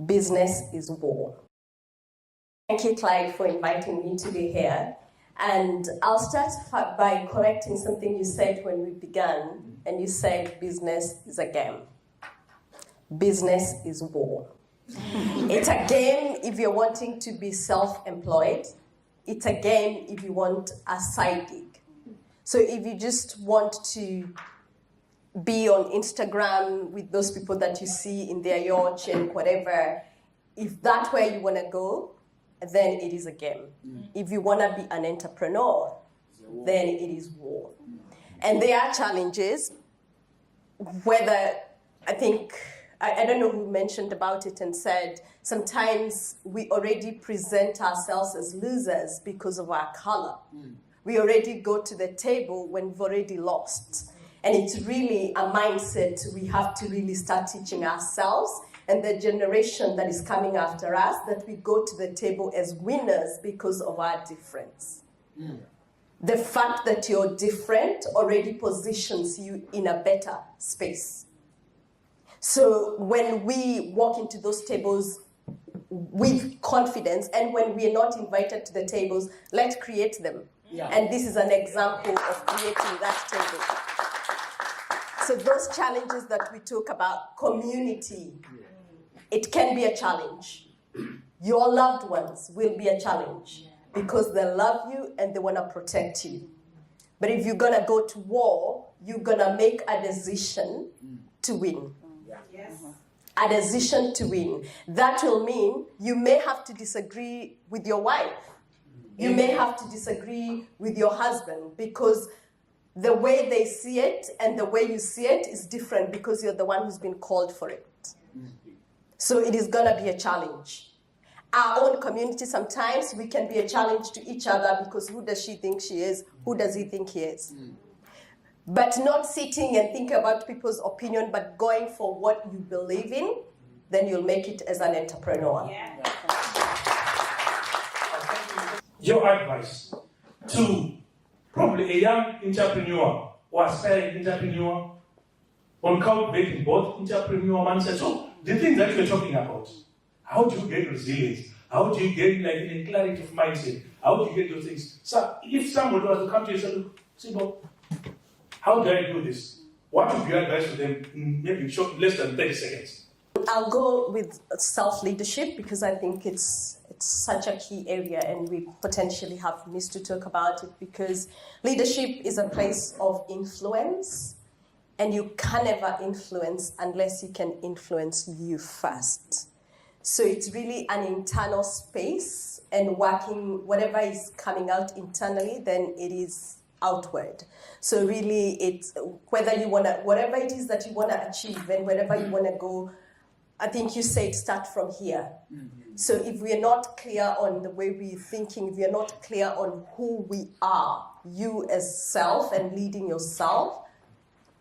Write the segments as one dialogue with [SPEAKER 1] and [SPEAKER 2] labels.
[SPEAKER 1] Business is war. Thank you, Clyde, for inviting me to be here. And I'll start by correcting something you said when we began, and you said business is a game. Business is war. It's a game if you're wanting to be self-employed. It's a game if you want a side gig. So if you just want to be on Instagram with those people that you see in their yacht and whatever, if that's where you want to go, then it is a game. If you want to be an entrepreneur, then it is war. And there are challenges, whether, I think, I don't know who mentioned about it and said, sometimes we already present ourselves as losers because of our color. We already go to the table when we've already lost. And it's really a mindset we have to really start teaching ourselves and the generation that is coming after us, that we go to the table as winners because of our difference. The fact that you're different already positions you in a better space. So when we walk into those tables with confidence, and when we are not invited to the tables, let's create them. And this is an example of creating that table. So those challenges that we talk about, community, it can be a challenge. Your loved ones will be a challenge because they love you and they want to protect you. But if you're going to go to war, you're going to make a decision to win. A decision to win. That will mean you may have to disagree with your wife. You may have to disagree with your husband because the way they see it and the way you see it is different because you're the one who's been called for it. So it is going to be a challenge. Our own community, sometimes we can be a challenge to each other because who does she think she is? Who does he think he is? But not sitting and thinking about people's opinion, but going for what you believe in, then you'll make it as an entrepreneur.
[SPEAKER 2] Your advice to probably a young entrepreneur or aspiring entrepreneur on cultivating both entrepreneur mindset. So the things that you're talking about, how do you get resilience? How do you get like a clarity of mindset? How do you get those things? So if somebody was to come to you and say, look, Sibo, how do I do this? What would be your advice to them in maybe less than 30 seconds?
[SPEAKER 1] I'll go with self-leadership because I think it's such a key area and we potentially have missed to talk about it because leadership is a place of influence and you can never influence unless you can influence you first. So it's really an internal space and working, whatever is coming out internally, then it is outward. So really it's whether you want to, whatever it is that you want to achieve and wherever you want to go, I think you said start from here. So if we are not clear on the way we're thinking, if we are not clear on who we are, you as self and leading yourself,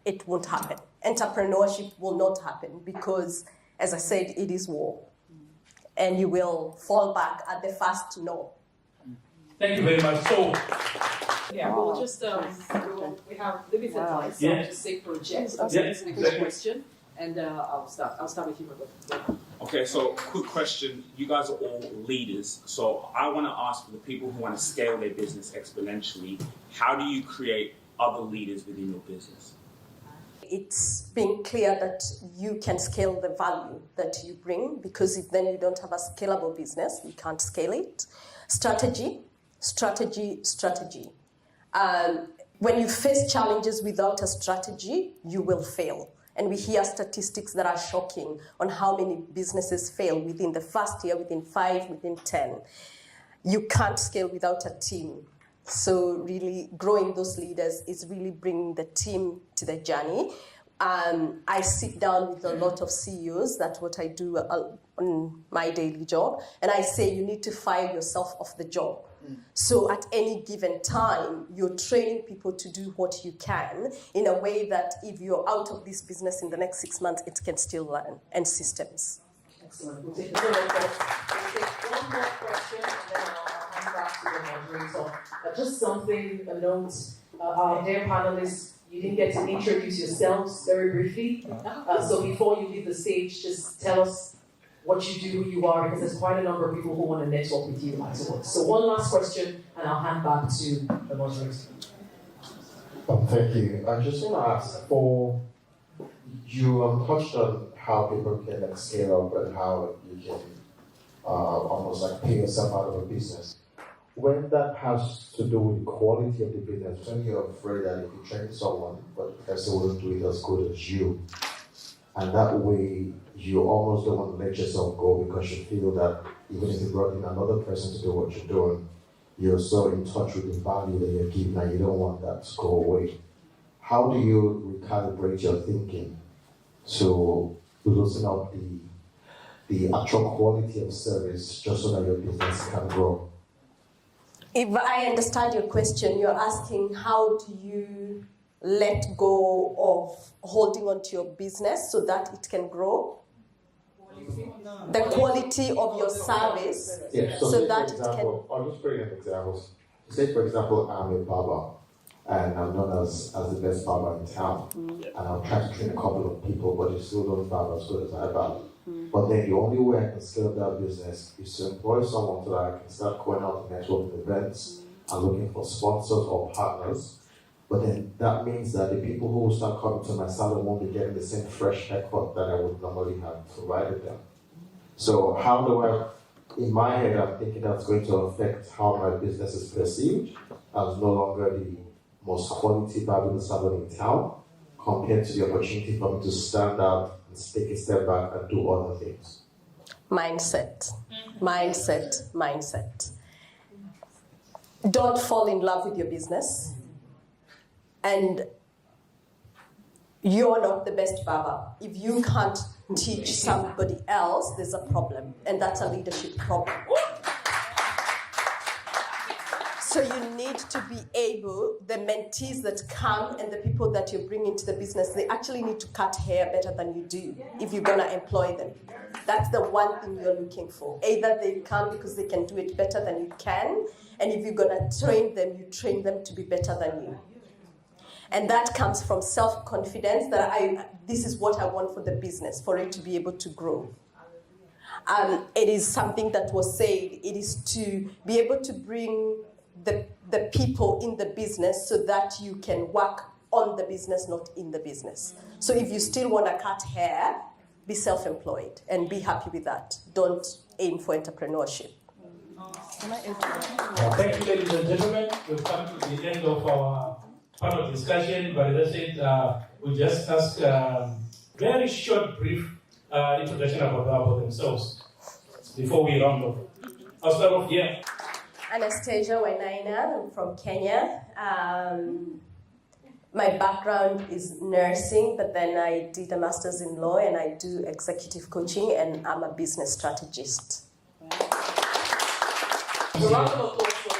[SPEAKER 1] it won't happen. Entrepreneurship will not happen because, as I said, it is war. And you will fall back at the first no.
[SPEAKER 2] Thank you very much. So,
[SPEAKER 3] yeah, we'll just, we have limited time, so I'll just say project. That's a good question. And I'll start with you, Robert.
[SPEAKER 4] Okay, so quick question. You guys are all leaders. So I want to ask for the people who want to scale their business exponentially, how do you create other leaders within your business?
[SPEAKER 1] It's being clear that you can scale the value that you bring because if then you don't have a scalable business, you can't scale it. Strategy. When you face challenges without a strategy, you will fail. And we hear statistics that are shocking on how many businesses fail within the first year, within 5, within 10. You can't scale without a team. So really growing those leaders is really bringing the team to the journey. I sit down with a lot of CEOs, that's what I do on my daily job, and I say you need to fire yourself off the job. So at any given time, you're training people to do what you can in a way that if you're out of this business in the next 6 months, it can still run, and systems.
[SPEAKER 3] Excellent. We'll take one more question, and then I'll hand back to the moderator. Just something, a note, our dear panelists, you didn't get to introduce yourselves very briefly. So before you leave the stage, just tell us what you do, who you are, because there's quite a number of people who want to network with you afterwards. So one last question, and I'll hand back to the moderator.
[SPEAKER 5] Thank you. I just want to ask, you touched on how people can like, scale up and how you can almost like pay yourself out of a business. When that has to do with quality of the business, when you're afraid that if you train someone, but the person wouldn't do it as good as you, and that way you almost don't want to let yourself go because you feel that even if you brought in another person to do what you're doing, you're so in touch with the value that you're giving and you don't want that to go away. How do you recalibrate your thinking to loosen up the actual quality of service just so that your business can grow?
[SPEAKER 1] If I understand your question, you're asking how do you let go of holding on to your business so that it can grow? The quality of your service,
[SPEAKER 5] yeah,
[SPEAKER 1] so that
[SPEAKER 5] it can... I'll just bring up examples. Say, for example, I'm a barber, and I'm known as the best barber in town, and I'm trying to train a couple of people, but they still don't barb as good as I barb. But then the only way I can scale that business is to employ someone so that I can start going out to networking events and looking for sponsors or partners. But then that means that the people who will start coming to my salon won't be getting the same fresh haircut that I would normally have provided them. So how do I, in my head, I'm thinking that's going to affect how my business is perceived as no longer the most quality barbering salon in town compared to the opportunity for me to stand out and take a step back and do other things.
[SPEAKER 1] Mindset. Don't fall in love with your business. And you're not the best barber. If you can't teach somebody else, there's a problem. And that's a leadership problem. So you need to be able, the mentees that come and the people that you bring into the business, they actually need to cut hair better than you do if you're going to employ them. That's the one thing you're looking for. Either they come because they can do it better than you can, and if you're going to train them, you train them to be better than you. And that comes from self-confidence that this is what I want for the business, for it to be able to grow. It is something that was said, it is to be able to bring the people in the business so that you can work on the business, not in the business. So if you still want to cut hair, be self-employed and be happy with that. Don't aim for entrepreneurship.
[SPEAKER 2] Thank you, ladies and gentlemen. We've come to the end of our panel discussion, but as I said, we just ask a very short, brief introduction about themselves before we round off. I'll start off here.
[SPEAKER 1] Annastacia Wainaina, I'm from Kenya. My background is nursing, but then I did a master's in law and I do executive coaching, and I'm a business strategist.
[SPEAKER 3] A round of applause for the